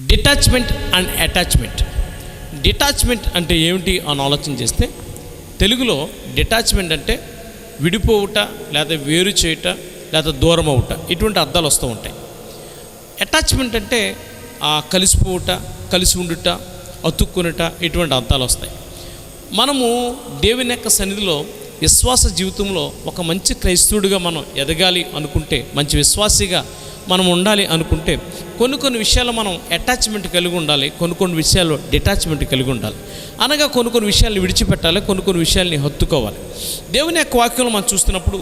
Detachment and attachment. Detachment అంటే ఏమిటి అని ఆలోచన చేస్తే, తెలుగులో డిటాచ్మెంట్ అంటే విడిపోవుట, లేదా వేరు చేయుట, లేదా దూరం అవుట, ఇటువంటి అర్థాలు వస్తూ ఉంటాయి. అటాచ్మెంట్ అంటే కలిసిపోవుట, కలిసి ఉండుట, అతుక్కునుట, ఇటువంటి అర్థాలు వస్తాయి. మనము దేవుని యొక్క సన్నిధిలో విశ్వాస జీవితంలో ఒక మంచి క్రైస్తవుడిగా మనం ఎదగాలి అనుకుంటే, మంచి విశ్వాసిగా మనం ఉండాలి అనుకుంటే, కొన్ని విషయాలు మనం అటాచ్మెంట్ కలిగి ఉండాలి, కొన్ని విషయాల్లో డిటాచ్మెంట్ కలిగి ఉండాలి. అనగా కొన్ని విషయాల్ని విడిచిపెట్టాలి, కొన్ని విషయాల్ని హత్తుకోవాలి. దేవుని యొక్క వాక్యంలో మనం చూస్తున్నప్పుడు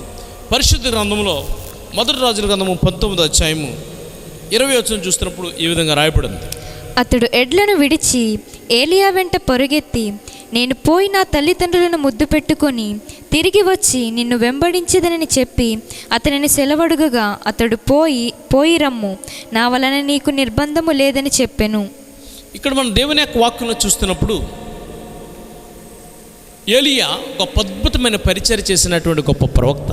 పరిశుద్ధ గ్రంథంలో మొదటి రాజుల గ్రంథము 19వ అధ్యాయము 20వ వచనం చూస్తున్నప్పుడు ఈ విధంగా రాయబడింది. అతడు ఎడ్లను విడిచి ఏలియా వెంట పరుగెత్తి, నేను పోయి నా తల్లిదండ్రులను ముద్దు పెట్టుకొని తిరిగి వచ్చి నిన్ను వెంబడించదనని చెప్పి అతనిని సెలవడుగగా, అతడు పోయి రమ్ము, నా వలన నీకు నిర్బంధము లేదని చెప్పెను. ఇక్కడ మనం దేవుని యొక్క వాక్యంలో చూస్తున్నప్పుడు ఏలియా గొప్ప అద్భుతమైన పరిచర్య చేసినటువంటి గొప్ప ప్రవక్త.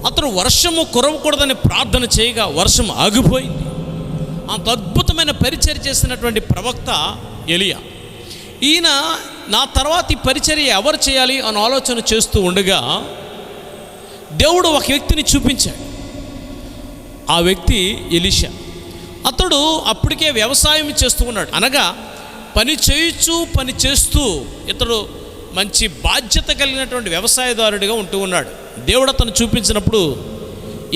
అతను వర్షము కురవకూడదని ప్రార్థన చేయగా వర్షం ఆగిపోయింది. అంత అద్భుతమైన పరిచర్య చేసినటువంటి ప్రవక్త ఏలియా. ఈయన నా తర్వాత ఈ పరిచర్య ఎవరు చేయాలి అని ఆలోచన చేస్తూ ఉండగా దేవుడు ఒక వ్యక్తిని చూపించాడు. ఆ వ్యక్తి ఎలీషా. అతడు అప్పటికే వ్యవసాయం చేస్తూ ఉన్నాడు. అనగా పని చేస్తూ ఇతడు మంచి బాధ్యత కలిగినటువంటి వ్యవసాయదారుడిగా ఉంటూ ఉన్నాడు. దేవుడు అతను చూపించినప్పుడు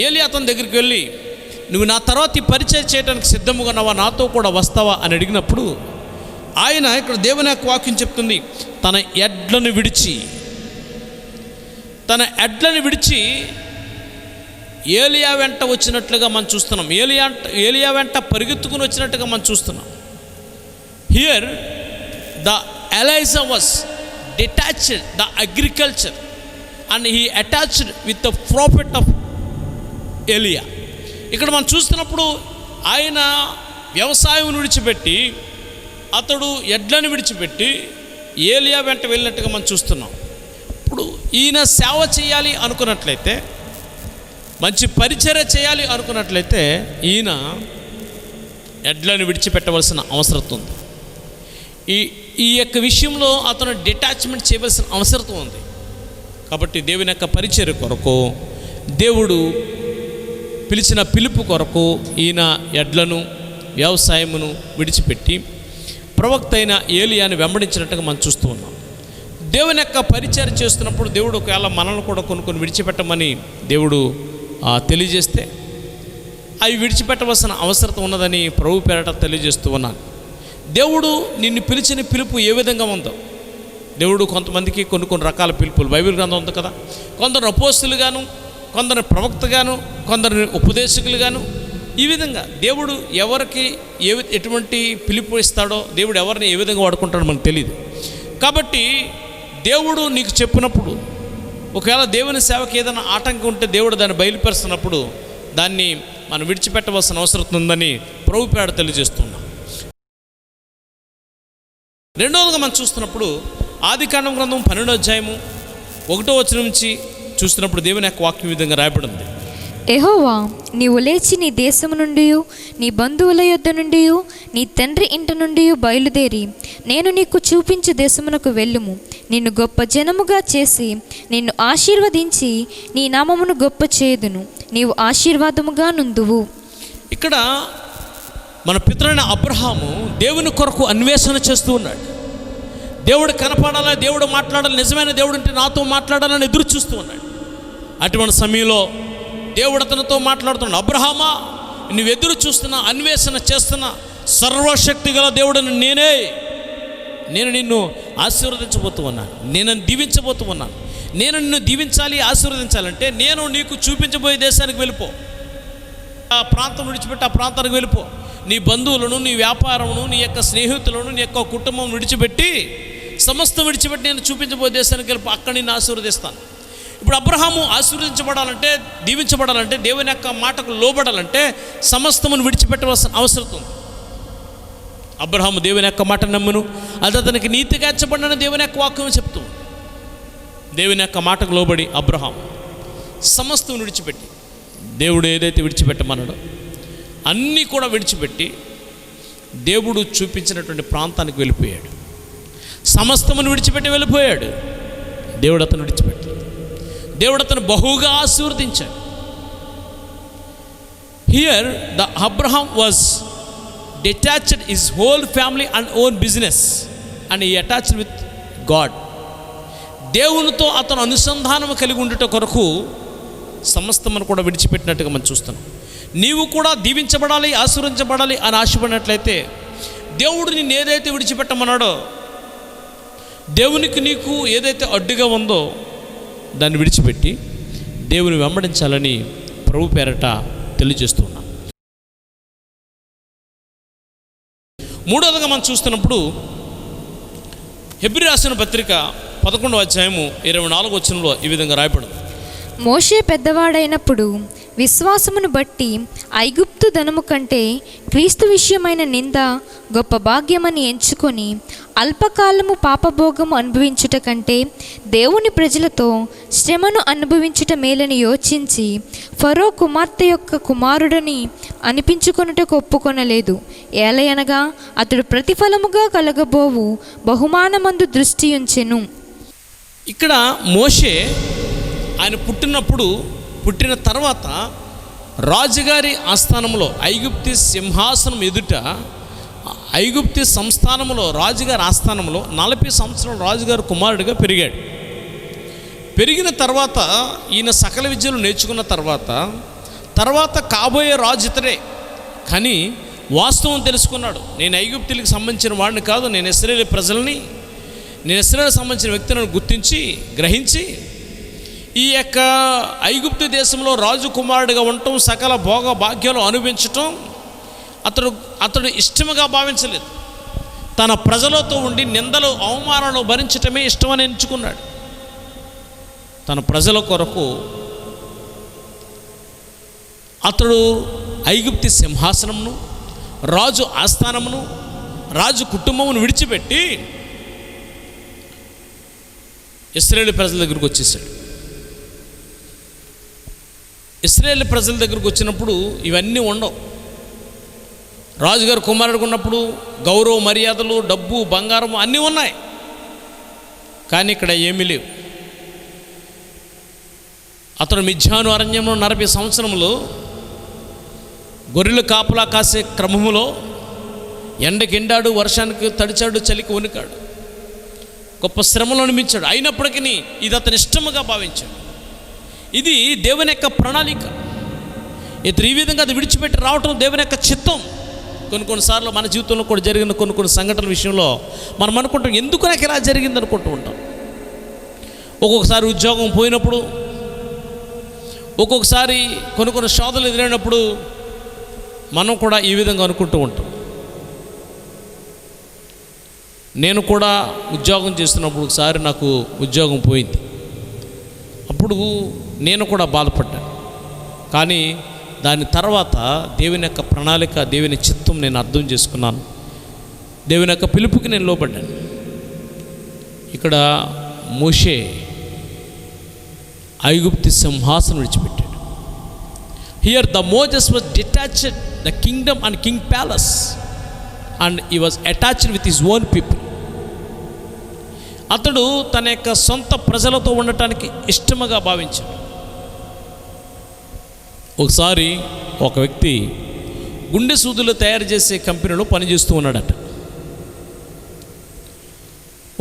ఏలియా అతని దగ్గరికి వెళ్ళి, నువ్వు నా తర్వాత ఈ పరిచయం చేయడానికి సిద్ధముగా ఉన్నావా, నాతో కూడా వస్తావా అని అడిగినప్పుడు ఆయన, ఇక్కడ దేవుని యొక్క వాక్యం చెప్తుంది, తన ఎడ్లను విడిచి ఏలియా వెంట వచ్చినట్లుగా మనం చూస్తున్నాం. ఏలియా వెంట పరిగెత్తుకుని వచ్చినట్టుగా మనం చూస్తున్నాం. Here the Elijah was detached the agriculture and he attached with the profit of ఏలియా. ఇక్కడ మనం చూస్తున్నప్పుడు ఆయన వ్యవసాయం విడిచిపెట్టి, అతడు ఎడ్లను విడిచిపెట్టి ఏలియా వెంట వెళ్ళినట్టుగా మనం చూస్తున్నాం. ఇప్పుడు ఈయన సేవ చేయాలి అనుకున్నట్లయితే, మంచి పరిచర్య చేయాలి అనుకున్నట్లయితే ఈయన ఎడ్లను విడిచిపెట్టవలసిన అవసరం ఉంది. ఈ యొక్క విషయంలో అతను డిటాచ్మెంట్ చేయవలసిన అవసరం ఉంది. కాబట్టి దేవుని యొక్క పరిచర్య కొరకు, దేవుడు పిలిచిన పిలుపు కొరకు ఈయన ఎడ్లను వ్యవసాయమును విడిచిపెట్టి ప్రవక్త అయిన ఏలియాని వెంబడించినట్టుగా మనం చూస్తూ ఉన్నాం. దేవుని యొక్క పరిచర్య చేస్తున్నప్పుడు దేవుడు ఒకవేళ మనల్ని కూడా కొన్ని విడిచిపెట్టమని దేవుడు తెలియజేస్తే అవి విడిచిపెట్టవలసిన అవసరం ఉన్నదని ప్రభు పేరట తెలియజేస్తూ ఉన్నాను. దేవుడు నిన్ను పిలిచిన పిలుపు ఏ విధంగా ఉందో, దేవుడు కొంతమందికి కొన్ని రకాల పిలుపులు బైబిల్ గ్రంథం ఉంది కదా, కొందరు అపోస్తులుగాను, కొందరు ప్రవక్తగాను, కొందరు ఉపదేశకులుగాను, ఈ విధంగా దేవుడు ఎవరికి ఎటువంటి పిలుపు ఇస్తాడో, దేవుడు ఎవరిని ఏ విధంగా వాడుకుంటాడో మనకు తెలియదు. కాబట్టి దేవుడు నీకు చెప్పినప్పుడు, ఒకవేళ దేవుని సేవకి ఏదైనా ఆటంకం ఉంటే దేవుడు దాన్ని బయలుపరుస్తున్నప్పుడు దాన్ని మనం విడిచిపెట్టవలసిన అవసరం ఉందని ప్రభు పేడ తెలియజేస్తున్నాం. రెండవదిగా మనం చూస్తున్నప్పుడు ఆదికాండం గ్రంథం 12వ అధ్యాయము 1వ వచనం నుంచి చూస్తున్నప్పుడు దేవుని యొక్క వాక్యం విధంగా రాయబడింది. యెహోవా, నీవు లేచి నీ దేశము నుండి, నీ బంధువుల యొద్ద నుండి, నీ తండ్రి ఇంటి నుండి బయలుదేరి నేను నీకు చూపించు దేశమునకు వెళ్ళుము. నిన్ను గొప్ప జనముగా చేసి నిన్ను ఆశీర్వదించి నీ నామమును గొప్ప చేయుదును. నీవు ఆశీర్వాదముగా నుందువు. ఇక్కడ మన పితరుడైన అబ్రహాము దేవుని కొరకు అన్వేషణ చేస్తూ ఉన్నాడు. దేవుడు కనపడాలా, దేవుడు మాట్లాడాలి, నిజమైన దేవుడు అంటే నాతో మాట్లాడాలని ఎదురు చూస్తూ ఉన్నాడు. అటువంటి సమయంలో దేవుడు అతనితో మాట్లాడుతున్నాడు. అబ్రహామా, నువ్వు ఎదురు చూస్తున్నా, అన్వేషణ చేస్తున్నా సర్వశక్తి గల దేవుడని నేను నిన్ను ఆశీర్వదించబోతూ ఉన్నాను, నేను దీవించబోతూ ఉన్నాను. నేను నిన్ను దీవించాలి, ఆశీర్వదించాలంటే నేను నీకు చూపించబోయే దేశానికి వెళ్ళిపో. ఆ ప్రాంతం విడిచిపెట్టి ఆ ప్రాంతానికి వెళ్ళిపో. నీ బంధువులను, నీ వ్యాపారమును, నీ యొక్క స్నేహితులను, నీ యొక్క కుటుంబం విడిచిపెట్టి, సమస్తం విడిచిపెట్టి నేను చూపించబోయే దేశానికి వెళ్ళిపో, అక్కడ నిన్ను ఆశీర్వదిస్తాను. ఇప్పుడు అబ్రహాము ఆశీర్వదించబడాలంటే, దీవించబడాలంటే, దేవుని యొక్క మాటకు లోబడాలంటే సమస్తమును విడిచిపెట్టవలసిన అవసరం ఉంది. అబ్రహాము దేవుని యొక్క మాట నమ్మును, అది అతనికి నీతిగా ఎంచబడిన దేవుని యొక్క వాక్యం చెప్తూ, దేవుని యొక్క మాటకు లోబడి అబ్రహాం సమస్తం విడిచిపెట్టి, దేవుడు ఏదైతే విడిచిపెట్టమన్నాడో అన్నీ కూడా విడిచిపెట్టి దేవుడు చూపించినటువంటి ప్రాంతానికి వెళ్ళిపోయాడు. సమస్తమును విడిచిపెట్టి వెళ్ళిపోయాడు. దేవుడు అతను విడిచిపెట్టాడు. దేవుడు అతను బహుగా ఆశీర్వదించాడు. Here the Abraham was detached his whole family and own business and he attached with God. దేవునితో అతను అనుసంధానం కలిగి ఉండుట కొరకు సమస్తమును కూడా విడిచిపెట్టినట్టుగా మనం చూస్తున్నాం. నీవు కూడా దీవించబడాలి, ఆశీర్వదించబడాలి అని ఆశపడినట్లయితే దేవుడు నిన్ను ఏదైతే విడిచిపెట్టమన్నాడో, దేవునికి నీకు ఏదైతే అడ్డుగా ఉందో దాన్ని విడిచిపెట్టి దేవుని వెంబడించాలని ప్రభు పేరట తెలియజేస్తున్నాం. మూడవదిగా మనం చూస్తున్నప్పుడు హెబ్రీ రాసిన పత్రిక 11వ అధ్యాయము 24వ వచనంలో ఈ విధంగా రాయబడింది. మోషే పెద్దవాడైనప్పుడు విశ్వాసమును బట్టి ఐగుప్తు ధనము కంటే క్రీస్తు విషయమైన నింద గొప్ప భాగ్యమని ఎంచుకొని అల్పకాలము పాపభోగము అనుభవించుట కంటే దేవుని ప్రజలతో శ్రమను అనుభవించుట మేలని యోచించి ఫరో కుమార్తె యొక్క కుమారుడని అనిపించుకొనుటకు ఒప్పుకొనలేదు. ఏలయనగా అతడు ప్రతిఫలముగా కలగబోవు బహుమానమందు దృష్టి ఉంచెను. ఇక్కడ మోషే ఆయన పుట్టిన తర్వాత రాజుగారి ఆస్థానంలో ఐగుప్తి సింహాసనం ఎదుట ఐగుప్తి సంస్థానంలో రాజుగారి ఆస్థానంలో 40 సంవత్సరాలు రాజుగారి కుమారుడిగా పెరిగాడు. పెరిగిన తర్వాత ఈయన సకల విద్యలు నేర్చుకున్న తర్వాత కాబోయే రాజు ఇతడే. కానీ వాస్తవం తెలుసుకున్నాడు. నేను ఐగుప్తులకు సంబంధించిన వాడిని కాదు, నేను ఇశ్రాయేలు ప్రజల్ని, నేను ఇశ్రాయేలుకు సంబంధించిన వ్యక్తులను గుర్తించి గ్రహించి ఈ యొక్క ఐగుప్తు దేశంలో రాజు కుమారుడిగా ఉండటం, సకల భోగ భాగ్యాలు అనుభవించటం అతడు ఇష్టముగా భావించలేదు. తన ప్రజలతో ఉండి నిందలు అవమానాలు భరించటమే ఇష్టమని ఎంచుకున్నాడు. తన ప్రజల కొరకు అతడు ఐగుప్తి సింహాసనమును, రాజు ఆస్థానమును, రాజు కుటుంబమును విడిచిపెట్టి ఇశ్రాయేలు ప్రజల దగ్గరకు వచ్చేసాడు. ఇశ్రాయేలు ప్రజల దగ్గరకు వచ్చినప్పుడు ఇవన్నీ ఉండవు. రాజుగారు కుమారుడికి ఉన్నప్పుడు గౌరవ మర్యాదలు, డబ్బు, బంగారము అన్నీ ఉన్నాయి. కానీ ఇక్కడ ఏమీ లేవు. అతడు మిథ్యాను అరణ్యంలో 40 సంవత్సరములు గొర్రెలు కాపులా కాసే క్రమములో ఎండకి ఎండాడు, వర్షానికి తడిచాడు, చలికి వణికాడు, గొప్ప శ్రమలు అనిపించాడు. అయినప్పటికీ ఇది అతని ఇష్టముగా భావించాడు. ఇది దేవుని యొక్క ప్రణాళిక. ఇతను ఈ విధంగా అది విడిచిపెట్టి రావటం దేవుని యొక్క చిత్తం. కొన్నిసార్లు మన జీవితంలో కూడా జరిగిన కొన్ని సంఘటనల విషయంలో మనం అనుకుంటాం, ఎందుకు నాకు ఇలా జరిగింది అనుకుంటూ ఉంటాం. ఒక్కొక్కసారి ఉద్యోగం పోయినప్పుడు, ఒక్కొక్కసారి కొన్ని శోధనలు ఎదురైనప్పుడు మనం కూడా ఈ విధంగా అనుకుంటూ ఉంటాం. నేను కూడా ఉద్యోగం చేస్తున్నప్పుడు ఒకసారి నాకు ఉద్యోగం పోయింది. అప్పుడు నేను కూడా బాధపడ్డాను. కానీ దాని తర్వాత దేవుని యొక్క ప్రణాళిక, దేవుని చిత్తం నేను అర్థం చేసుకున్నాను. దేవుని యొక్క పిలుపుకి నేను లోబడ్డాను. ఇక్కడ మోషే ఐగుప్తి సింహాసనం విడిచిపెట్టాడు. Here the Moses was detached the Kingdom and king palace and he was attached with his own people. అతడు తన యొక్క సొంత ప్రజలతో ఉండటానికి ఇష్టముగా భావించాడు. ఒకసారి ఒక వ్యక్తి గుండె సూదులు తయారు చేసే కంపెనీలో పనిచేస్తూ ఉన్నాడట.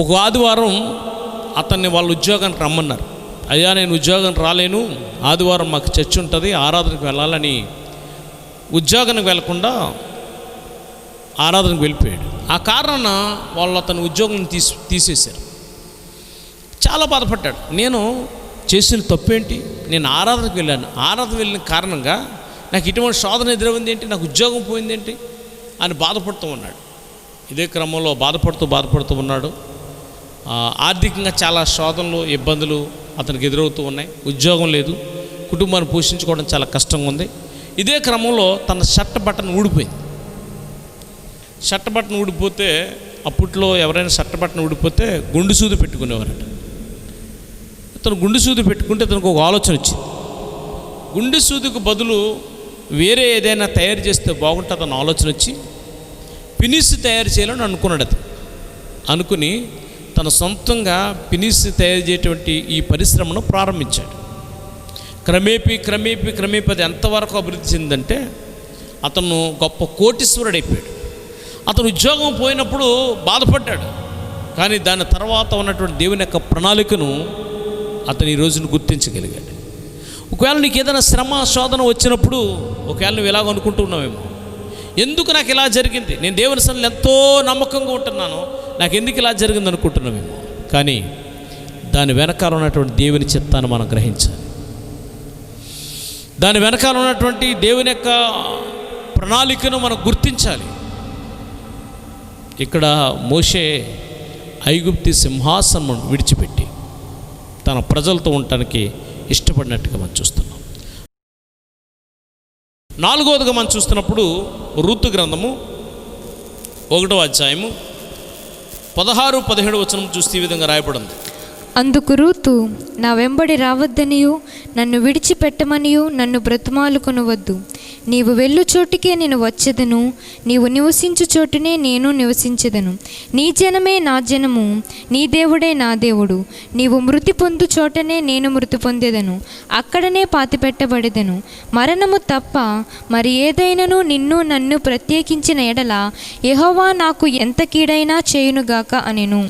ఒక ఆదివారం అతన్ని వాళ్ళ ఉద్యోగానికి రమ్మన్నారు. అయ్యా, నేను ఉద్యోగం రాలేను, ఆదివారం మాకు చర్చ్ ఉంటుంది, ఆరాధనకు వెళ్ళాలని ఉద్యోగానికి వెళ్లకుండా ఆరాధనకు వెళ్ళిపోయాడు. ఆ కారణాన వాళ్ళు అతని ఉద్యోగం తీసేశారు. చాలా బాధపడ్డాడు. నేను చేసిన తప్పేంటి, నేను ఆరాధనకు వెళ్ళాను, ఆరాధన వెళ్ళిన కారణంగా నాకు ఇటువంటి శోధన ఎదురైంది ఏంటి, నాకు ఉద్యోగం పోయింది ఏంటి అని బాధపడుతూ ఉన్నాడు. ఇదే క్రమంలో బాధపడుతూ ఉన్నాడు. ఆర్థికంగా చాలా శోధనలు, ఇబ్బందులు అతనికి ఎదురవుతూ ఉన్నాయి. ఉద్యోగం లేదు, కుటుంబాన్ని పోషించుకోవడం చాలా కష్టంగా ఉంది. ఇదే క్రమంలో తన షర్ట్ బటన్ ఊడిపోయింది. షర్ట్ బటన్ ఊడిపోతే, అప్పట్లో ఎవరైనా షర్ట్ బటన్ ఊడిపోతే గుండు సూది పెట్టుకునేవారట. అతను గుండు సూది పెట్టుకుంటే అతనికి ఒక ఆలోచన వచ్చింది. గుండు సూదికి బదులు వేరే ఏదైనా తయారు చేస్తే బాగుంటుందన్న ఆలోచన వచ్చి పినిసి తయారు చేయాలని అనుకున్నాడు. అతను అనుకుని తన సొంతంగా పినిసి తయారు చేయటువంటి ఈ పరిశ్రమను ప్రారంభించాడు. క్రమేపీ అది ఎంతవరకు అభివృద్ధి చెందిందంటే అతను గొప్ప కోటీశ్వరుడైపోయాడు. అతను ఉద్యోగం పోయినప్పుడు బాధపడ్డాడు, కానీ దాని తర్వాత ఉన్నటువంటి దేవుని యొక్క ప్రణాళికను అతను ఈ రోజును గుర్తించగలిగాడు. ఒకవేళ నీకు ఏదైనా శ్రమ శోధన వచ్చినప్పుడు ఒకవేళ నువ్వు ఇలాగ అనుకుంటూ ఉన్నావేమో, ఎందుకు నాకు ఇలా జరిగింది, నేను దేవుని సన్నిధిలో ఎంతో నమ్మకంగా ఉంటున్నాను, నాకు ఎందుకు ఇలా జరిగింది అనుకుంటున్నావేమో. కానీ దాని వెనకాల ఉన్నటువంటి దేవుని చిత్తాన్ని మనం గ్రహించాలి. దాని వెనకాల ఉన్నటువంటి దేవుని యొక్క ప్రణాళికను మనం గుర్తించాలి. ఇక్కడ మోషే ఐగుప్తి సింహాసనం విడిచిపెట్టి తన ప్రజలతో ఉండటానికి ఇష్టపడినట్టుగా మనం చూస్తున్నాం. 4వదిగా మనం చూస్తున్నప్పుడు రూతు గ్రంథము 1వ అధ్యాయము 16-17 వచనం చూస్తే ఈ విధంగా రాయబడింది. అందుకు రూతు, నా వెంబడి రావద్దనియు నన్ను విడిచిపెట్టమనియు నన్ను బ్రతిమాలుకొనవద్దు. నీవు వెళ్ళు చోటికే నేను వచ్చేదను, నీవు నివసించు చోటునే నేను నివసించెదను. నీ జనమే నా జనము, నీ దేవుడే నా దేవుడు. నీవు మృతి పొందు చోటనే నేను మృతి పొందేదను, అక్కడనే పాతిపెట్టబడేదను. మరణము తప్ప మరి ఏదైనాను నిన్ను నన్ను ప్రత్యేకించిన ఎడల యెహోవా నాకు ఎంత కీడైనా చేయునుగాక అనెను.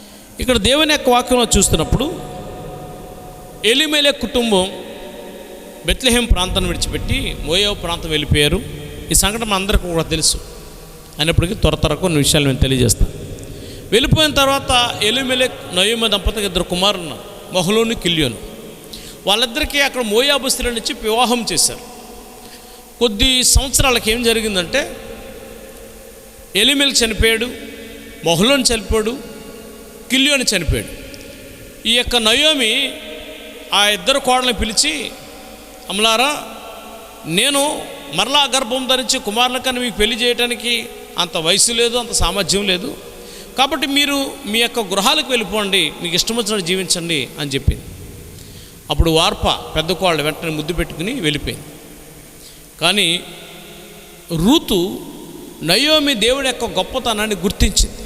ఇక్కడ దేవుని యొక్క వాక్యంలో చూస్తున్నప్పుడు ఎలీమెలెకు కుటుంబం బెత్లెహేం ప్రాంతాన్ని విడిచిపెట్టి మోయాబు ప్రాంతం వెళ్ళిపోయారు. ఈ సంఘటన మనందరికీ కూడా తెలుసు. అయినప్పటికీ త్వర కొన్ని విషయాలు నేను తెలియజేస్తాను. వెళ్ళిపోయిన తర్వాత ఎలీమెలెకు నయోమి దంపతికి 2 కుమారులు ఉన్నారు, మహలోను కిల్యోను. వాళ్ళిద్దరికీ అక్కడ మోయాబు స్త్రీని ఇచ్చి వివాహం చేశారు. కొద్ది సంవత్సరాలకి ఏం జరిగిందంటే ఎలీమెలెకు చనిపోయాడు, మహలోను చనిపోయాడు, కిల్యోని చనిపోయాడు. ఈ యొక్క నయోమి ఆ 2 కోడలను పిలిచి, అమలారా, నేను మరలా గర్భం ధరించి కుమారులకన్నా మీకు పెళ్లి చేయడానికి అంత వయసు లేదు, అంత సామర్థ్యం లేదు, కాబట్టి మీరు మీ యొక్క గృహాలకు వెళ్ళిపోండి, మీకు ఇష్టం వచ్చినట్టు జీవించండి అని చెప్పింది. అప్పుడు వార్ప పెద్ద కోడలు వెంటనే ముద్దు పెట్టుకుని వెళ్ళిపోయింది. కానీ రూతు నయోమి దేవుడి యొక్క గొప్పతనాన్ని గుర్తించింది.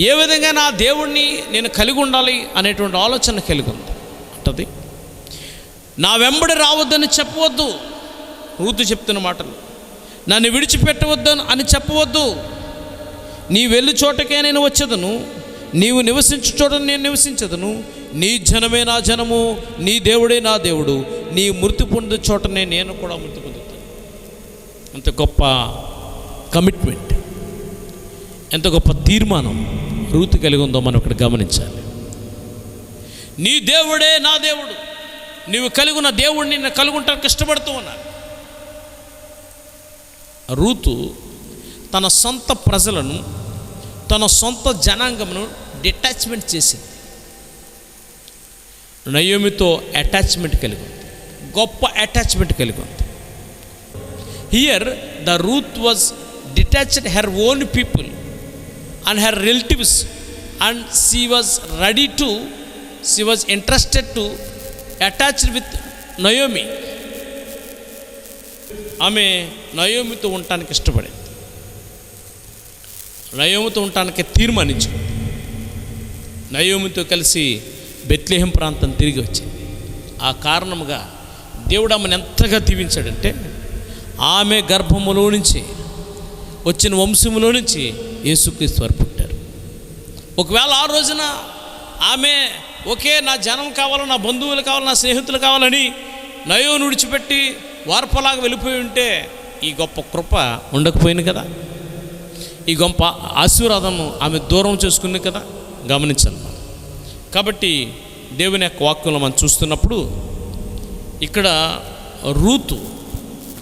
ఏ విధంగా నా దేవుణ్ణి నేను కలిగి ఉండాలి అనేటువంటి ఆలోచన కలిగి ఉంది అంటది. నా వెంబడి రావద్దని చెప్పవద్దు, రూతు చెప్తున్న మాటలు. నన్ను విడిచిపెట్టవద్దు అని చెప్పవద్దు. నీ వెళ్ళు చోటకే నేను వచ్చేదను, నీవు నివసించు చోట నేను నివసించదను. నీ జనమే నా జనము, నీ దేవుడే నా దేవుడు. నీ మృతి పొందే చోటనే నేను కూడా మృతి పొందుతాను. అంత గొప్ప కమిట్మెంట్, ఎంత గొప్ప తీర్మానం రూతు కలిగి ఉందో మనం ఇక్కడ గమనించాలి. నీ దేవుడే నా దేవుడు, నీవు కలిగి ఉన్న దేవుడిని నేను కలిగి ఉంటానికి ఇష్టపడుతూ ఉన్నాను. రూతు తన సొంత ప్రజలను, తన సొంత జనాంగమును డిటాచ్మెంట్ చేసింది. నయోమితో అటాచ్మెంట్ కలిగి ఉంది, గొప్ప అటాచ్మెంట్ కలిగి ఉంది. Here the Ruth was detached her own people and her relatives, and she was interested to attach with Naomi. ఆమె నయోమితో ఉండటానికి ఇష్టపడింది, నయోమితో ఉండటానికి తీర్మానించింది. నయోమితో కలిసి బెత్లెహేం ప్రాంతం తిరిగి వచ్చింది. ఆ కారణముగా దేవుడు ఆమెను ఎంతగా దీవించాడంటే ఆమె గర్భములో నుంచి వచ్చిన వంశములో నుంచి యేసుక్రీస్తు వారు పుట్టారు. ఒకవేళ ఆ రోజున ఆమె నా జనం కావాలి, నా బంధువులు కావాలి, నా స్నేహితులు కావాలని నయోమిని విడిచిపెట్టి వార్పలాగా వెళ్ళిపోయి ఉంటే ఈ గొప్ప కృప ఉండకపోయింది కదా, ఈ గొప్ప ఆశీర్వాదం ఆమె దూరం చేసుకుంది కదా, గమనించాలి. కాబట్టి దేవుని యొక్క వాక్యంలో మనం చూస్తున్నప్పుడు ఇక్కడ రూతు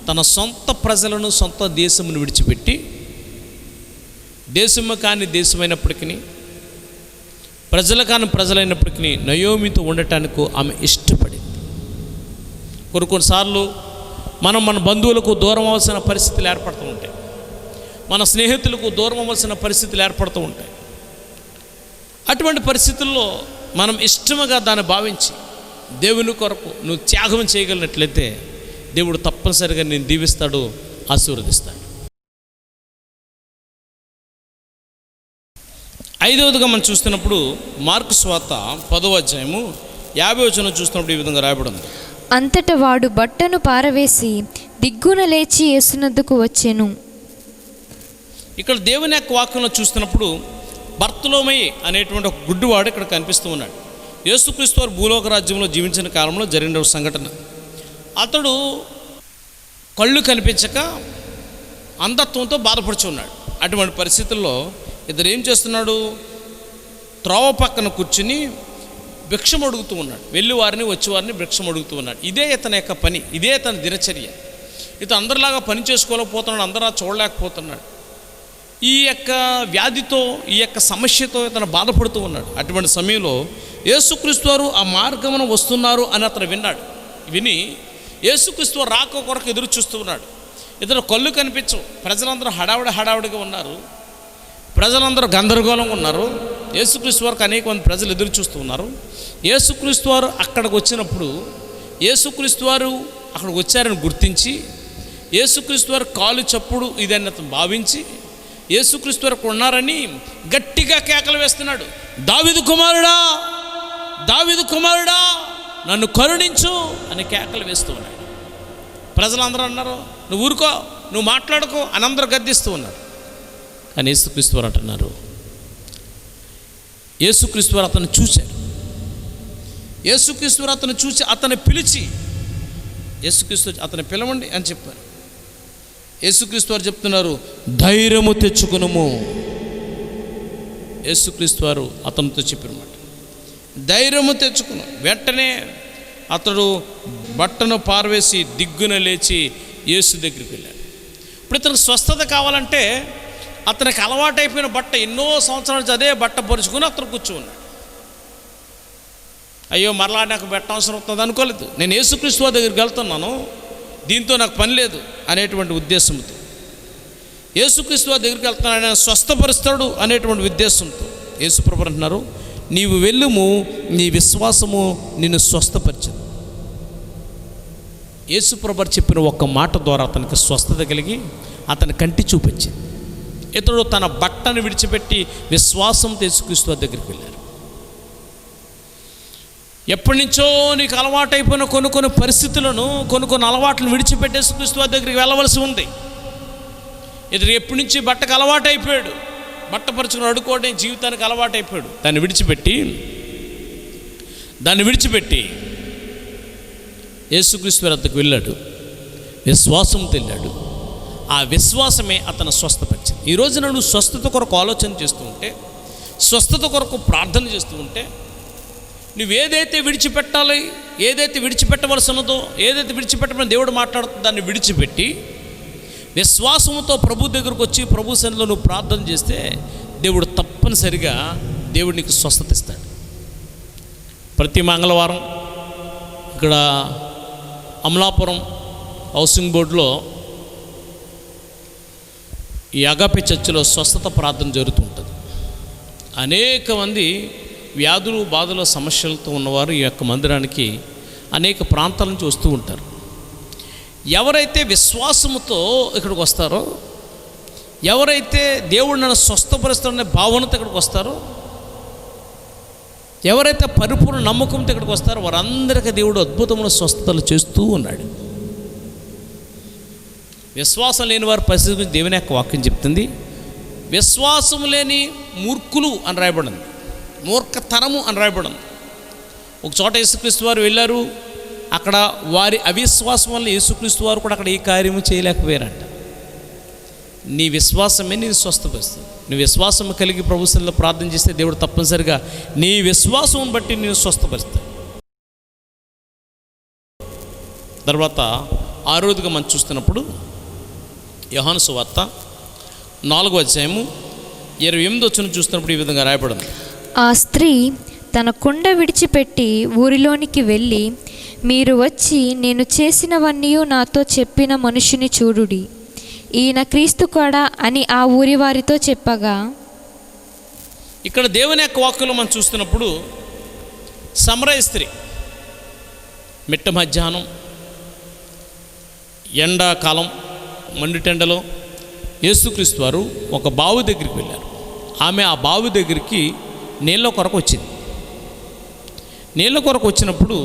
తన సొంత ప్రజలను, సొంత దేశమును విడిచిపెట్టి, దేశము కాని దేశమైనప్పటికీ, ప్రజలు కాని ప్రజలైనప్పటికీ నయోమితో ఉండటానికి ఆమె ఇష్టపడింది. కొన్నిసార్లు మనం మన బంధువులకు దూరం అవ్వాల్సిన పరిస్థితులు ఏర్పడుతూ ఉంటాయి, మన స్నేహితులకు దూరం అవ్వాల్సిన పరిస్థితులు ఏర్పడుతూ ఉంటాయి. అటువంటి పరిస్థితుల్లో మనం ఇష్టముగా దాన్ని భావించి దేవుని కొరకు నువ్వు త్యాగం చేయగలిగినట్లయితే దేవుడు తప్పనిసరిగా నేను దీవిస్తాడు, ఆశీర్వదిస్తాడు. ఐదవదిగా మనం చూస్తున్నప్పుడు మార్కు సువార్త 10వ అధ్యాయము 50వ వచనం చూస్తున్నప్పుడు ఈ విధంగా రాయబడింది. అంతటా వాడు బట్టను పారవేసి దిగ్గున లేచి యేసునద్దకు వచ్చెను. ఇక్కడ దేవుని యొక్క వాక్యంలో చూస్తున్నప్పుడు బర్తలోమయి అనేటువంటి ఒక గుడ్డివాడు ఇక్కడ కనిపిస్తూ ఉన్నాడు. యేసుక్రీస్తు వారు భూలోక రాజ్యంలో జీవించిన కాలంలో జరిగిన ఒక సంఘటన. అతడు కళ్ళు కనిపించక అంధత్వంతో బాధపడుచు ఉన్నాడు. అటువంటి పరిస్థితుల్లో ఇతడు ఏం చేస్తున్నాడు? త్రోవ పక్కన కూర్చుని భిక్షం అడుగుతూ ఉన్నాడు. వెళ్ళి వారిని వచ్చి వారిని భిక్షం అడుగుతూ ఉన్నాడు. ఇదే ఇతని యొక్క పని, ఇదే ఇతని దినచర్య. ఇతను అందరిలాగా పని చేసుకోలేకపోతున్నాడు, అందరూ చూడలేకపోతున్నాడు. ఈ యొక్క వ్యాధితో, ఈ యొక్క సమస్యతో ఇతను బాధపడుతూ ఉన్నాడు. అటువంటి సమయంలో యేసుక్రీస్తు వారు ఆ మార్గమున వస్తున్నారు అని అతను విన్నాడు. విని యేసుక్రీస్తు వారు రాక కొరకు ఎదురు చూస్తూ ఉన్నాడు. ఇతను కళ్ళు కనిపించవు. ప్రజలందరూ హడావుడిగా ఉన్నారు. ప్రజలందరూ గందరగోళంగా ఉన్నారు. యేసుక్రీస్తు వారికి అనేక మంది ప్రజలు ఎదురు చూస్తూ ఉన్నారు. యేసుక్రీస్తు వారు అక్కడికి వచ్చినప్పుడు యేసుక్రీస్తు వారు అక్కడికి వచ్చారని గుర్తించి, యేసుక్రీస్తు వారు కాలు చప్పుడు ఇదని అతను భావించి, యేసుక్రీస్తు వారు ఉన్నారని గట్టిగా కేకలు వేస్తున్నాడు. దావీదు కుమారుడా, దావీదు కుమారుడా, నన్ను కరుణించు అని కేకలు వేస్తూ ఉన్నాడు. ప్రజలందరూ అన్నారు, నువ్వు ఊరుకో, నువ్వు మాట్లాడుకో అని అందరూ గద్దిస్తూ ఉన్నారు. కానీ యేసుక్రీస్తు వారు అంటున్నారు, యేసుక్రీస్తు వారు అతను చూశారు. యేసుక్రీస్తు వారు అతను చూసి అతను పిలిచి, యేసుక్రీస్తు అతను పిలవండి అని చెప్పారు. యేసుక్రీస్తు వారు చెప్తున్నారు, ధైర్యము తెచ్చుకునుము. యేసుక్రీస్తు వారు అతనితో చెప్పినమాట, ధైర్యము తెచ్చుకును. వెంటనే అతడు బట్టను పారవేసి దిగ్గున లేచి యేసు దగ్గరికి వెళ్ళాడు. ఇప్పుడు ఇతనికి స్వస్థత కావాలంటే అతనికి అలవాటైపోయిన బట్ట, ఎన్నో సంవత్సరాల నుంచి అదే బట్ట పరుచుకుని అతను కూర్చున్నాడు. అయ్యో మరలా నాకు బట్ట అవసరం అవుతుంది అనుకోలేదు. నేను యేసుక్రీస్తు వారి దగ్గరికి వెళ్తున్నాను, దీంతో నాకు పని లేదు అనేటువంటి ఉద్దేశంతో, యేసుక్రీస్తు వారి దగ్గరికి వెళ్తున్నాను, ఆయన స్వస్థపరుస్తాడు అనేటువంటి ఉద్దేశంతో యేసుప్రభు అంటున్నారు, నీవు వెళ్ళుము, నీ విశ్వాసము నిన్ను స్వస్థపరిచదు. యేసుప్రభు చెప్పిన ఒక్క మాట ద్వారా అతనికి స్వస్థత కలిగి అతని కంటి చూపించింది. ఇతడు తన బట్టను విడిచిపెట్టి విశ్వాసంతో యేసుక్రీస్తు వారి దగ్గరికి వెళ్ళారు. ఎప్పటి నుంచో నీకు అలవాటైపోయిన కొన్ని పరిస్థితులను, కొన్ని అలవాట్లను విడిచిపెట్టి యేసుక్రీస్తు వారి దగ్గరికి వెళ్ళవలసి ఉంది. ఇతడు ఎప్పటి నుంచి బట్టకు అలవాటైపోయాడు, బట్ట పరుచుకుని అడుకోవడం జీవితానికి అలవాటైపోయాడు. దాన్ని విడిచిపెట్టి యేసుక్రీస్తు వారి వద్దకు వెళ్ళాడు, విశ్వాసంతో వెళ్ళాడు. ఆ విశ్వాసమే అతను స్వస్థపరిచింది. ఈ రోజున నువ్వు స్వస్థత కొరకు ఆలోచన చేస్తూ ఉంటే, స్వస్థత కొరకు ప్రార్థన చేస్తూ ఉంటే, నువ్వేదైతే విడిచిపెట్టాలి, ఏదైతే విడిచిపెట్టవలసి ఉన్నదో, ఏదైతే విడిచిపెట్టమని దేవుడు మాట్లాడుతుందో దాన్ని విడిచిపెట్టి విశ్వాసంతో ప్రభు దగ్గరకు వచ్చి ప్రభు సన్నిధిలో నువ్వు ప్రార్థన చేస్తే దేవుడు తప్పనిసరిగా దేవుడు నీకు స్వస్థత ఇస్తాడు. ప్రతి మంగళవారం ఇక్కడ అమలాపురం హౌసింగ్ బోర్డులో ఈ అగాపే చర్చిలో స్వస్థత ప్రార్థన జరుగుతూ ఉంటుంది. అనేక మంది వ్యాధులు, బాధలు, సమస్యలతో ఉన్నవారు ఈ యొక్క మందిరానికి అనేక ప్రాంతాల నుంచి వస్తూ ఉంటారు. ఎవరైతే విశ్వాసముతో ఇక్కడికి వస్తారో, ఎవరైతే దేవుడు నన్ను స్వస్థపరుస్తాడనే భావనతో ఇక్కడికి వస్తారో, ఎవరైతే పరిపూర్ణ నమ్మకంతో ఇక్కడికి వస్తారో వారందరికీ దేవుడు అద్భుతమైన స్వస్థతలు చేస్తూ ఉన్నాడు. విశ్వాసం లేని వారి పరిస్థితి గురించి దేవుని యొక్క వాక్యం చెప్తుంది. విశ్వాసం లేని మూర్ఖులు అని రాయబడింది, మూర్ఖతనము అని రాయబడింది. ఒక చోట యేసుక్రీస్తు వారు వెళ్ళారు, అక్కడ వారి అవిశ్వాసం వల్ల యేసుక్రీస్తు వారు కూడా అక్కడ ఏ కార్యము చేయలేకపోయారంట. నీ విశ్వాసమే నేను స్వస్థపరుస్తుంది. నీ విశ్వాసం కలిగి ప్రభు సన్నిధిలో ప్రార్థన చేస్తే దేవుడు తప్పనిసరిగా నీ విశ్వాసం బట్టి నేను స్వస్థపరుస్తాడు. తర్వాత ఆరోగ్యంగా మనం చూస్తున్నప్పుడు యోహాను సువార్త 4వ అధ్యాయము 28వ వచనం చూస్తున్నప్పుడు ఈ విధంగా రాయబడింది. ఆ స్త్రీ తన కుండ విడిచిపెట్టి ఊరిలోనికి వెళ్ళి, మీరు వచ్చి నేను చేసినవన్నీ నాతో చెప్పిన మనుషుని చూడుడి, ఈయన క్రీస్తు కూడా అని ఆ ఊరి వారితో చెప్పగా. ఇక్కడ దేవుని యొక్క వాక్కులు మనం చూస్తున్నప్పుడు సమరయ స్త్రీ మిట్ట మధ్యాహ్నం ఎండాకాలం మండుటెండలో యేసుక్రీస్తు వారు ఒక బావి దగ్గరికి వెళ్ళారు. ఆమె ఆ బావి దగ్గరికి నీళ్ళ కొరకు వచ్చింది. నీళ్ళ కొరకు వచ్చినప్పుడు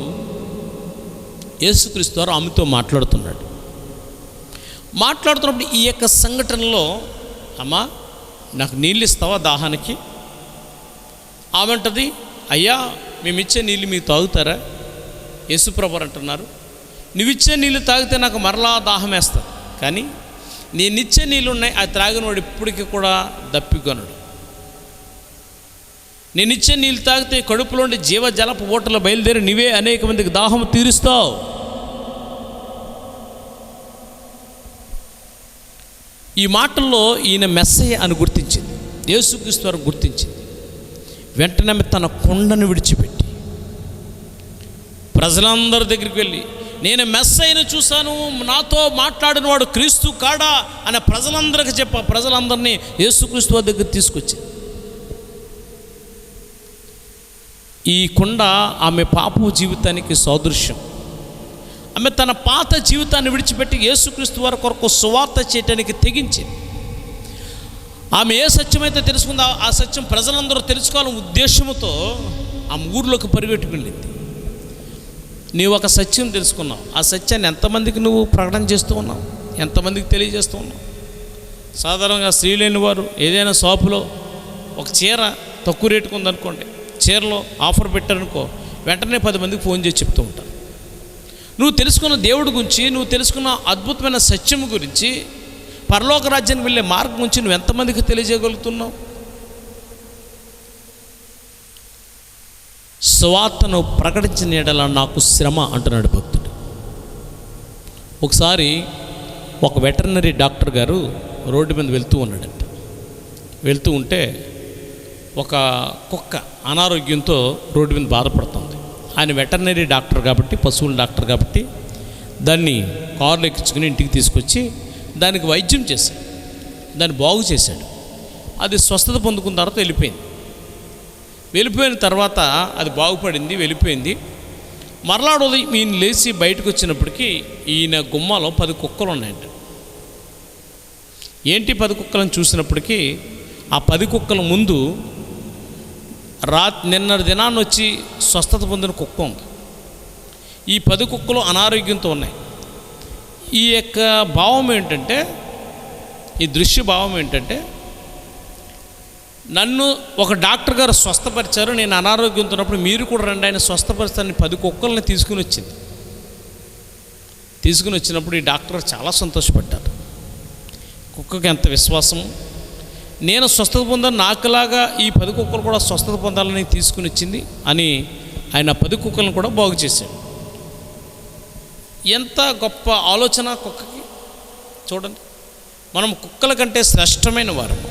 యేసుక్రీస్తు వారు ఆమెతో మాట్లాడుతున్నప్పుడు ఈ యొక్క సంఘటనలో, అమ్మా నాకు నీళ్ళు ఇస్తావా దాహానికి? ఆమె అంటది, అయ్యా మేమిచ్చే నీళ్ళు మీరు తాగుతారా? యేసుప్రభు అంటున్నారు, నువ్విచ్చే నీళ్ళు తాగితే నాకు మరలా దాహం వేస్తుంది, కానీ నేనిచ్చే నీళ్ళు ఉన్నాయి, అది త్రాగినవాడు ఇప్పటికీ కూడా దప్పికొనడు. నేనిచ్చే నీళ్ళు తాగితే కడుపులోండి జీవజలపు ఓటలు బయలుదేరి నీవే అనేక మందికి దాహం తీరుస్తావు. ఈ మాటల్లో ఈయన మెస్సయ్య అని గుర్తించింది, యేసుక్రీస్తు వారు గుర్తించింది. వెంటనే తన కొండను విడిచిపెట్టి ప్రజలందరి దగ్గరికి వెళ్ళి, నేను మెస్సయ్యను చూశాను, నాతో మాట్లాడిన వాడు క్రీస్తు కాడా అని ప్రజలందరికీ ప్రజలందరినీ యేసుక్రీస్తు వారి దగ్గర తీసుకొచ్చింది. ఈ కొండ ఆమె పాపపు జీవితానికి సాదృశ్యం. ఆమె తన పాత జీవితాన్ని విడిచిపెట్టి యేసుక్రీస్తు వారి కొరకు సువార్త చేయటానికి తెగించింది. ఆమె ఏ సత్యమైతే తెలుసుకుందో ఆ సత్యం ప్రజలందరూ తెలుసుకోవాలనే ఉద్దేశంతో ఆమె ఊరిలోకి పరిగెట్టుకెళ్ళింది. నీవు ఒక సత్యం తెలుసుకున్నావు, ఆ సత్యాన్ని ఎంతమందికి నువ్వు ప్రకటన చేస్తూ ఉన్నావు, ఎంతమందికి తెలియజేస్తూ ఉన్నావు? సాధారణంగా స్త్రీ లేని వారు ఏదైనా షాపులో ఒక చీర తక్కువ రేటుకు ఉందనుకోండి, చీరలో ఆఫర్ పెట్టారనుకో, వెంటనే 10 మందికి ఫోన్ చేసి చెప్తూ ఉంటారు. నువ్వు తెలుసుకున్న దేవుడి గురించి, నువ్వు తెలుసుకున్న అద్భుతమైన సత్యం గురించి, పరలోక రాజ్యానికి వెళ్ళే మార్గం గురించి నువ్వు ఎంతమందికి తెలియజేయగలుగుతున్నావు? సువార్తను ప్రకటించిన యెడల నాకు శ్రమ అంటున్నాడు భక్తుడు. ఒకసారి ఒక వెటర్నరీ డాక్టర్ గారు రోడ్డు మీద వెళ్తూ ఉన్నాడంట. వెళ్తూ ఉంటే ఒక కుక్క అనారోగ్యంతో రోడ్డు మీద బాధపడుతుంది. ఆయన వెటర్నరీ డాక్టర్ కాబట్టి, పశువుల డాక్టర్ కాబట్టి, దాన్ని కారులో ఎక్కించుకుని ఇంటికి తీసుకొచ్చి దానికి వైద్యం చేశాడు, దాన్ని బాగు చేశాడు. అది స్వస్థత పొందుకున్న తర్వాత వెళ్ళిపోయిన తర్వాత అది బాగుపడింది, వెళ్ళిపోయింది. మరలాడు ఈయన లేచి బయటకు వచ్చినప్పటికీ ఈయన గుమ్మలో 10 కుక్కలు ఉన్నాయంట. ఏంటి 10 కుక్కలను చూసినప్పటికీ ఆ 10 కుక్కల ముందు నిన్న దినాన్ని వచ్చి స్వస్థత పొందిన కుక్క ఉంది. ఈ 10 కుక్కలు అనారోగ్యంతో ఉన్నాయి. ఈ యొక్క భావం ఏంటంటే, ఈ దృశ్య భావం ఏంటంటే, నన్ను ఒక డాక్టర్ గారు స్వస్థపరిచారు, నేను అనారోగ్యంతో ఉన్నప్పుడు మీరు కూడా రండి, ఆయన స్వస్థపరిస్తారని 10 కుక్కల్ని తీసుకుని వచ్చినప్పుడు ఈ డాక్టర్ చాలా సంతోషపడ్డారు. కుక్కకి ఎంత విశ్వాసం, నేను స్వస్థత పొందాను, నాకులాగా ఈ 10 కుక్కలు కూడా స్వస్థత పొందాలని తీసుకుని వచ్చింది అని ఆయన 10 కుక్కలను కూడా బాగు చేశాడు. ఎంత గొప్ప ఆలోచన కుక్కకి! చూడండి, మనం కుక్కల కంటే శ్రేష్టమైన వారము.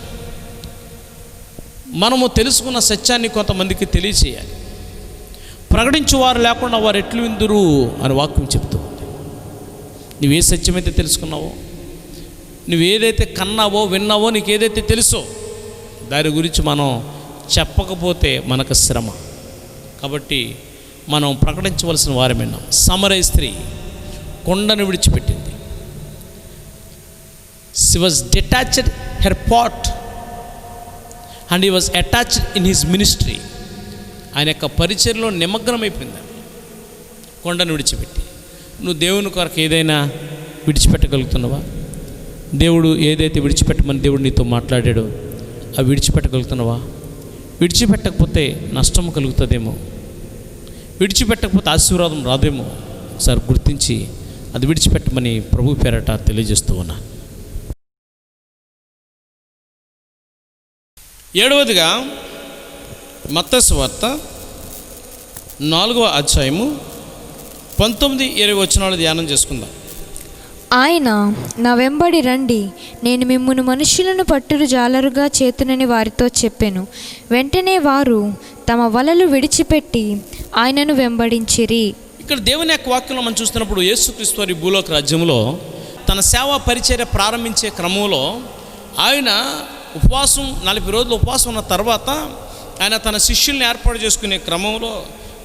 మనము తెలుసుకున్న సత్యాన్ని కొంతమందికి తెలియచేయాలి. ప్రకటించువారు లేకుండా వారు ఎట్లు విందురు అని వాక్యం చెప్తూ ఉంది. నువ్వే సత్యమైతే తెలుసుకున్నావో, నువ్వేదైతే కన్నావో విన్నావో, నీకు ఏదైతే తెలుసో దాని గురించి మనం చెప్పకపోతే మనకు శ్రమ. కాబట్టి మనం ప్రకటించవలసిన వారమేనాం. సమరయ స్త్రీ కొండను విడిచిపెట్టింది. She was detached her pot and he was attached in his ministry. ఆయన యొక్క పరిచర్యలో నిమగ్నమైపోయింది కొండను విడిచిపెట్టి. నువ్వు దేవుని కొరకు ఏదైనా విడిచిపెట్టగలుగుతున్నావా? దేవుడు ఏదైతే విడిచిపెట్టమని దేవుడు నీతో మాట్లాడాడో అవి విడిచిపెట్టగలుగుతున్నావా? విడిచిపెట్టకపోతే నష్టం కలుగుతుందేమో, విడిచిపెట్టకపోతే ఆశీర్వాదం రాదేమో. ఒకసారి గుర్తించి అది విడిచిపెట్టమని ప్రభు పేరట తెలియజేస్తూ ఉన్నా. 7వదిగా మత్తయి సువార్త 4వ అధ్యాయము 19-20 వచనాలు ధ్యానం చేసుకుందాం. ఆయన, నా వెంబడి రండి, నేను మిమ్మును మనుషులను పట్టురు జాలరుగా చేతునని వారితో చెప్పెను. వెంటనే వారు తమ వలలు విడిచిపెట్టి ఆయనను వెంబడించిరి. ఇక్కడ దేవుని యొక్క వాక్యంలో మనం చూస్తున్నప్పుడు యేసుక్రీస్తు వారి భూలోక రాజ్యంలో తన సేవా పరిచర్య ప్రారంభించే క్రమంలో ఆయన ఉపవాసం 40 రోజులు ఉపవాసం ఉన్న తర్వాత ఆయన తన శిష్యుల్ని ఏర్పాటు చేసుకునే క్రమంలో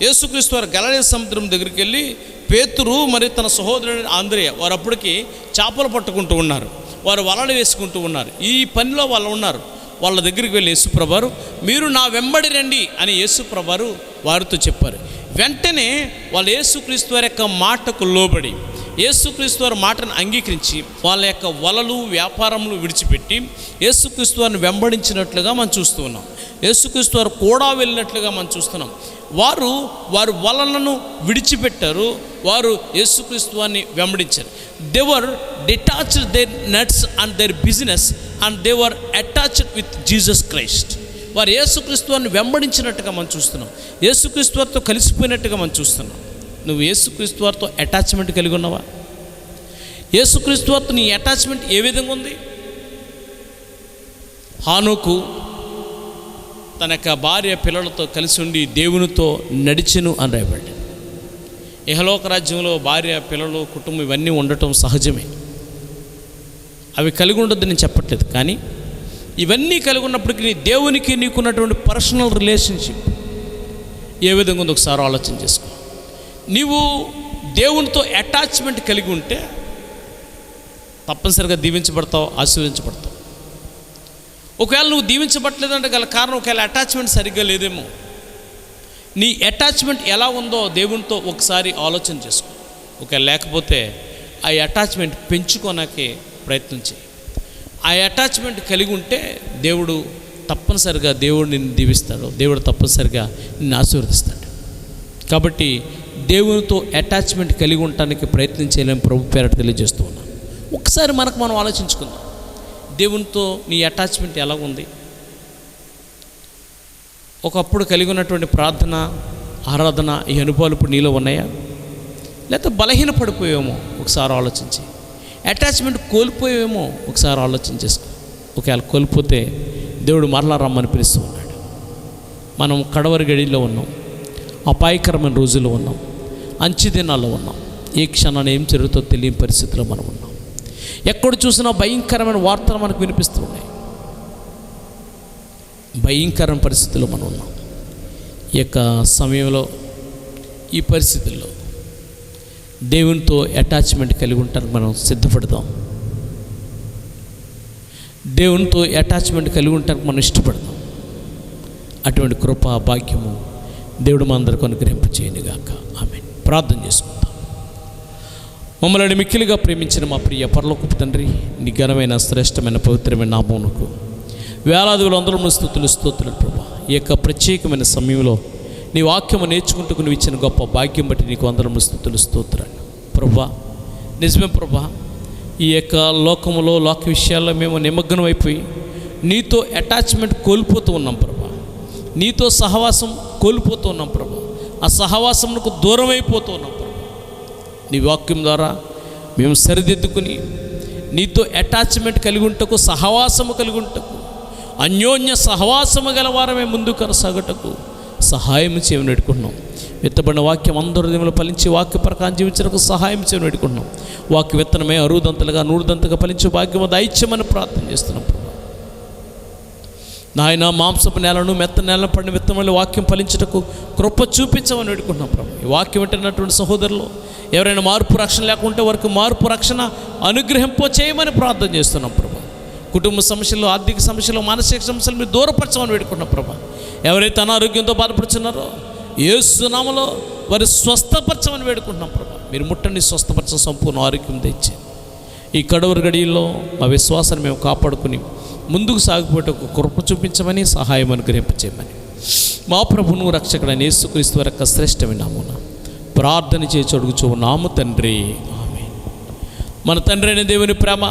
యేసుక్రీస్తు వారు గలిలయ సముద్రం దగ్గరికి వెళ్ళి పేతురు మరియు తన సహోదరుడు ఆంద్రేయ వారు అప్పటికి చేపలు పట్టుకుంటూ ఉన్నారు, వారు వలలు వేసుకుంటూ ఉన్నారు. ఈ పనిలో వాళ్ళు ఉన్నారు. వాళ్ళ దగ్గరికి వెళ్ళి యేసుప్రభువారు మీరు నా వెంబడి రండి అని యేసుప్రభువారు వారితో చెప్పారు. వెంటనే వాళ్ళు యేసుక్రీస్తు వారి యొక్క మాటకు లోబడి యేసుక్రీస్తు వారి మాటను అంగీకరించి వాళ్ళ యొక్క వలలు వ్యాపారములు విడిచిపెట్టి యేసుక్రీస్తు వారిని వెంబడించినట్లుగా మనం చూస్తూ ఉన్నాం. యేసుక్రీస్తు వారు కూడా వెళ్ళినట్లుగా మనం చూస్తున్నాం. వారు వలలను విడిచిపెట్టారు, వారు యేసుక్రీస్తు వారిని వెంబడించారు. They were detached their nets and their business and they were attached with Jesus Christ. వారు యేసుక్రీస్తు వారిని వెంబడించినట్టుగా మనం చూస్తున్నాం, యేసుక్రీస్తు వారితో కలిసిపోయినట్టుగా మనం చూస్తున్నాం. నువ్వు యేసుక్రీస్తు వారితో అటాచ్మెంట్ కలిగి ఉన్నావా? యేసుక్రీస్తు వారితో నీ అటాచ్మెంట్ ఏ విధంగా ఉంది? హానోకు తన యొక్క భార్య పిల్లలతో కలిసి ఉండి దేవునితో నడిచెను అని రాయబడింది. ఇహలోక రాజ్యంలో భార్య పిల్లలు కుటుంబం ఇవన్నీ ఉండటం సహజమే, అవి కలిగి ఉండొద్దు నేను చెప్పట్లేదు. కానీ ఇవన్నీ కలిగి ఉన్నప్పటికీ నీ దేవునికి నీకున్నటువంటి పర్సనల్ రిలేషన్షిప్ ఏ విధంగా ఉందో ఒకసారి ఆలోచన చేసుకో. నీవు దేవునితో అటాచ్మెంట్ కలిగి ఉంటే తప్పనిసరిగా దీవించబడతావు, ఆశీర్వదించబడతావు. ఒకవేళ నువ్వు దీవించబట్టలేదంటే గల కారణం ఒకవేళ అటాచ్మెంట్ సరిగ్గా లేదేమో. నీ అటాచ్మెంట్ ఎలా ఉందో దేవునితో ఒకసారి ఆలోచన చేసుకో. ఒకవేళ లేకపోతే ఆ అటాచ్మెంట్ పెంచుకోనాకే ప్రయత్నం చేయి. ఆ అటాచ్మెంట్ కలిగి ఉంటే దేవుడు తప్పనిసరిగా నిన్ను దీవిస్తాడు, దేవుడు తప్పనిసరిగా నిన్ను ఆశీర్వదిస్తాడు. కాబట్టి దేవునితో అటాచ్మెంట్ కలిగి ఉండటానికి ప్రయత్నం చేయలేని ప్రభు పేరట తెలియజేస్తూ ఉన్నాను. ఒకసారి మనం ఆలోచించుకుందాం, దేవునితో నీ అటాచ్మెంట్ ఎలా ఉంది? ఒకప్పుడు కలిగి ఉన్నటువంటి ప్రార్థన, ఆరాధన, ఈ అనుభవాలు ఇప్పుడు నీలో ఉన్నాయా? లేకపోతే బలహీన పడిపోయేమో ఒకసారి ఆలోచించి. అటాచ్మెంట్ కోల్పోయేమో ఒకసారి ఆలోచన చేసుకో. ఒకవేళ కోల్పోతే దేవుడు మరలా రమ్మని పిలుస్తూ ఉన్నాడు. మనం కడవరి గడిలో ఉన్నాం, అపాయకరమైన రోజుల్లో ఉన్నాం, అంచె దినాల్లో ఉన్నాం. ఏ క్షణాన్ని ఏం జరుగుతుందో తెలియని పరిస్థితిలో మనం ఉన్నాం. ఎక్కడ చూసినా భయంకరమైన వార్తలు మనకు వినిపిస్తూ ఉన్నాయి. భయంకరమైన పరిస్థితుల్లో మనం ఉన్నాం. ఈ యొక్క సమయంలో, ఈ పరిస్థితుల్లో దేవునితో అటాచ్మెంట్ కలిగి ఉండటానికి మనం సిద్ధపడదాం. దేవునితో అటాచ్మెంట్ కలిగి ఉండటానికి మనం ఇష్టపడదాం. అటువంటి కృప భాగ్యము దేవుడు మా అందరికీ అనుగ్రహింప చేయనుగాక. ఆమేన్. ప్రార్థన చేసుకుందాం. మమ్మల్ని మిక్కిలిగా ప్రేమించిన మా ప్రియ పరలోకపు తండ్రి, నీ ఘనమైన శ్రేష్టమైన పవిత్రమైన నామమునకు వేలాది అందరూ స్తుతులు ప్రభా. ఈ యొక్క ప్రత్యేకమైన సమయంలో నీ వాక్యము నేర్చుకుంటూ నువ్వు ఇచ్చిన గొప్ప భాగ్యం బట్టి నీకు అందరూ స్తోత్రాలు ప్రభా. నిజమే ప్రభా, ఈ యొక్క లోకములో లోక విషయాల్లో మేము నిమగ్నం అయిపోయి నీతో అటాచ్మెంట్ కోల్పోతూ ఉన్నాం ప్రభా. నీతో సహవాసం కోల్పోతూ ఉన్నాం ప్రభా. ఆ సహవాసమునకు దూరం అయిపోతూ ఉన్నాం ప్రభా. నీ వాక్యం ద్వారా మేము సరిదిద్దుకుని నీతో అటాచ్మెంట్ కలిగి ఉంటకు, సహవాసము కలిగి ఉంటకు, అన్యోన్య సహవాసము గలవారమే ముందు కొనసాగటకు సహాయం చేయమని వేడుకుంటున్నాం. విత్తబడిన వాక్యం అందరి హృదయంలో ఫలించి వాక్య ప్రకారం జీవించడానికి సహాయం చేయమని వేడుకుంటున్నాం. వాక్య విత్తనమే అరుదంతలుగా నూరుదంతలుగా ఫలించే భాగ్యము దయచేయమని ప్రార్థన చేస్తున్నాం. నాయన మాంసపు నేలను మెత్త నేలను పడిన విత్తనంలో వాక్యం ఫలించుటకు కృప చూపించమని వేడుకుంటున్నాం ప్రభు. ఈ వాక్యం వింటున్నటువంటి సహోదరులు ఎవరైనా మార్పు రక్షణ లేకుంటే వారికి మార్పు రక్షణ అనుగ్రహింప చేయమని ప్రార్థన చేస్తున్నాం ప్రభు. కుటుంబ సమస్యలు, ఆర్థిక సమస్యలు, మానసిక సమస్యలు మీరు దూరపరచమని వేడుకుంటున్నాం ప్రభు. ఎవరైతే అనారోగ్యంతో బాధపడుతున్నారో యేసు నామములో వారి స్వస్థపరచమని వేడుకుంటున్నాం ప్రభు. మీరు ముట్టండి, స్వస్థపరచ, సంపూర్ణ ఆరోగ్యం తెచ్చి ఈ కడవరి గడియల్లో మా విశ్వాసాన్ని మేము కాపాడుకుని ముందుకు సాగిపోయేట ఒక కృప చూపించమని, సహాయం అనుగ్రహింపచేయమని మా ప్రభువును రక్షకుడైన యేసుక్రీస్తు వారి యొక్క శ్రేష్టమైన నామమున ప్రార్థన చేసి అడుగుచూ నాము తండ్రి. ఆమేన్. మన తండ్రి అయిన దేవుని ప్రేమ,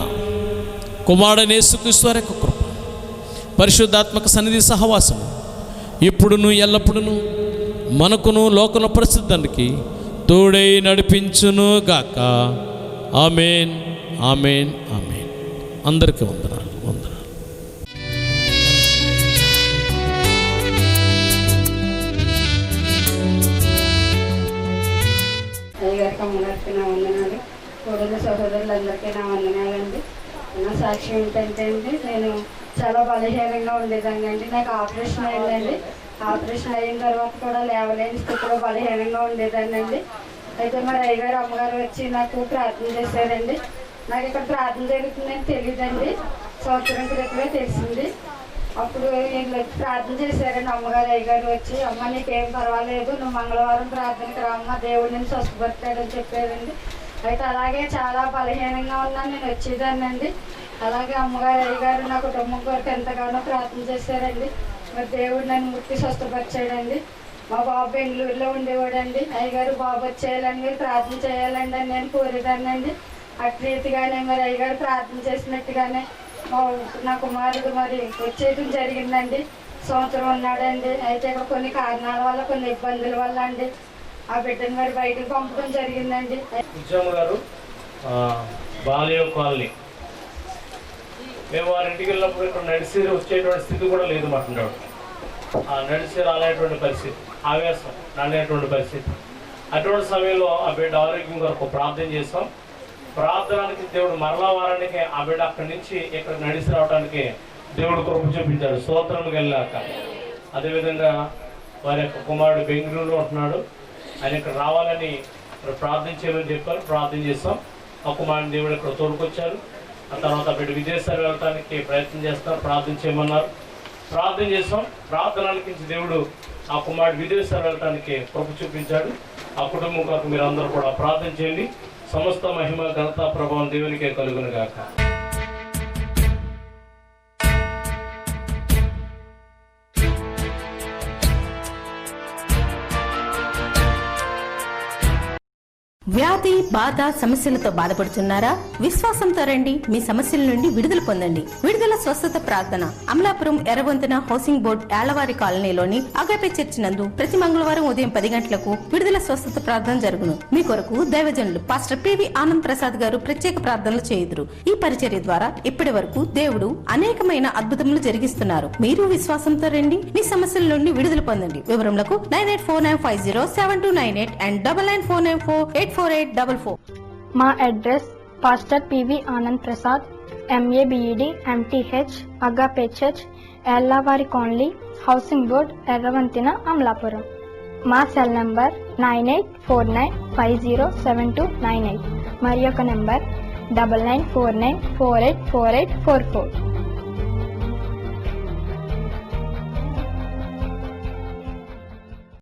కుమారుడైన యేసుక్రీస్తు వారి యొక్క కృప, పరిశుద్ధాత్మక సన్నిధి సహవాసము ఇప్పుడును ఎల్లప్పుడూ మనకును లోకల పరిస్థితులకి తోడై నడిపించును గాక. ఆమేన్, ఆమేన్, ఆమేన్. అందరికీ వందనాలు. వందనాలు. కూడిన సహోదరులందరికీ నా వందనాలండి. నా సాక్షి ఏంటంటే అండి, నేను చాలా బలహీనంగా ఉండేదాన్ని అండి. నాకు ఆపరేషన్ అయిందండి. ఆపరేషన్ అయిన తర్వాత కూడా లేవలేని స్థితిలో బలహీనంగా ఉండేదాన్ని అండి. అయితే మరి అయ్యగారు అమ్మగారు వచ్చి నాకు ప్రార్థన చేశారండి. నాకు ఇక్కడ ప్రార్థన జరుగుతుందని తెలియదండి, సంవత్సరం క్రితమే తెలిసింది. అప్పుడు వీళ్ళు వచ్చి ప్రార్థన చేశారండి. అమ్మగారు అయ్యగారు వచ్చి, అమ్మ నీకేం పర్వాలేదు, నువ్వు మంగళవారం ప్రార్థనకి రామ్మ, దేవుడు నేను స్వస్థపడతాడని చెప్పారండి. అయితే అలాగే చాలా బలహీనంగా ఉన్నాను, నేను వచ్చేదాన్నండి. అలాగే అమ్మగారు అయ్యగారు నా కుటుంబం కొరకు ఎంతగానో ప్రార్థన చేశారండి. మరి దేవుడు నన్ను ముట్టి స్వస్థపరిచాడండి. మా బాబు బెంగళూరులో ఉండేవాడండి. అయ్యగారు బాబు వచ్చేయాలని మీరు ప్రార్థన చేయాలండి అని నేను కోరేదాన్నండి. అటు రీతిగానే మరి అయ్యగారు ప్రార్థన చేసినట్టుగానే నా కుమారుడు మరి వచ్చేయడం జరిగిందండి. సంవత్సరం ఉన్నాడండి. అయితే ఇక్కడ కొన్ని కారణాల వల్ల, కొన్ని ఇబ్బందుల వల్ల అండి ఆ బిడ్డను మరి బయటకు పంపడం జరిగిందండి. గారు బాలయ్య కాలనీ, మేము వారి ఇంటికి వెళ్ళినప్పుడు ఇక్కడ నడిచి వచ్చేటువంటి స్థితి కూడా లేదు మాట్లాడు. నడిచి రాలేటువంటి పరిస్థితి, ఆవేశం రాలేటువంటి పరిస్థితి. అటువంటి సమయంలో ఆ బిడ్డ ఆరోగ్యం కొరకు ప్రార్థన చేస్తాం. ప్రార్థనకి దేవుడు మరలా వారానికి ఆ బిడ్డ అక్కడి నుంచి ఇక్కడ నడిచి రావడానికి దేవుడు కృప చూపించాడు. స్తోత్రములకు వెళ్ళాక అదేవిధంగా వారి యొక్క కుమారుడు బెంగళూరులో ఉంటున్నాడు. ఆయన ఇక్కడ రావాలని ప్రార్థన చేయమని చెప్పారు. ప్రార్థన చేస్తాం. ఆ కుమారుని దేవుడు ఇక్కడ తోడుకొచ్చారు. ఆ తర్వాత బిడ్డ విదేశాలు వెళ్ళడానికి ప్రయత్నం చేస్తారు, ప్రార్థన చేయమన్నారు. ప్రార్థన చేస్తాం. ప్రార్థనకి దేవుడు ఆ కుమారుడు విదేశాలు వెళ్ళడానికి కృప చూపించాడు. ఆ కుటుంబం కొరకు మీరు అందరూ కూడా ప్రార్థన చేయండి. సమస్త మహిమ ఘనత ప్రభావం దేవునికే కలుగును గాక. వ్యాధి బాధ సమస్యలతో బాధపడుతున్నారా? విశ్వాసంతో రండి, మీ సమస్యల నుండి విడుదల పొందండి. విడుదల స్వస్థత ప్రార్థన అమలాపురం ఎర్రవంతెన హౌసింగ్ బోర్డ్ ఏళ్లవారి కాలనీలోని అగాపే చర్చి నందు ప్రతి మంగళవారం ఉదయం 10 గంటలకు విడుదల స్వస్థత ప్రార్థన జరుగును. మీ కొరకు దైవజనులు పాస్టర్ పివి ఆనంద్ ప్రసాద్ గారు ప్రత్యేక ప్రార్థనలు చేయుదురు. ఈ పరిచర్య ద్వారా ఇప్పటి వరకు దేవుడు అనేకమైన అద్భుతములు జరిగిస్తున్నారు. మీరు విశ్వాసంతో రండి, మీ సమస్యల నుండి విడుదల పొందండి. వివరములకు 9849507298 and 9949484844. మా address pastor P V Anand Prasad, MA BEd MTH, Agape church, Ellavari colony, housing board, Erravantena, Amalapuram. మా సెల్ నంబర్ 9849507298 మరి యొక్క నంబర్ 9949484844.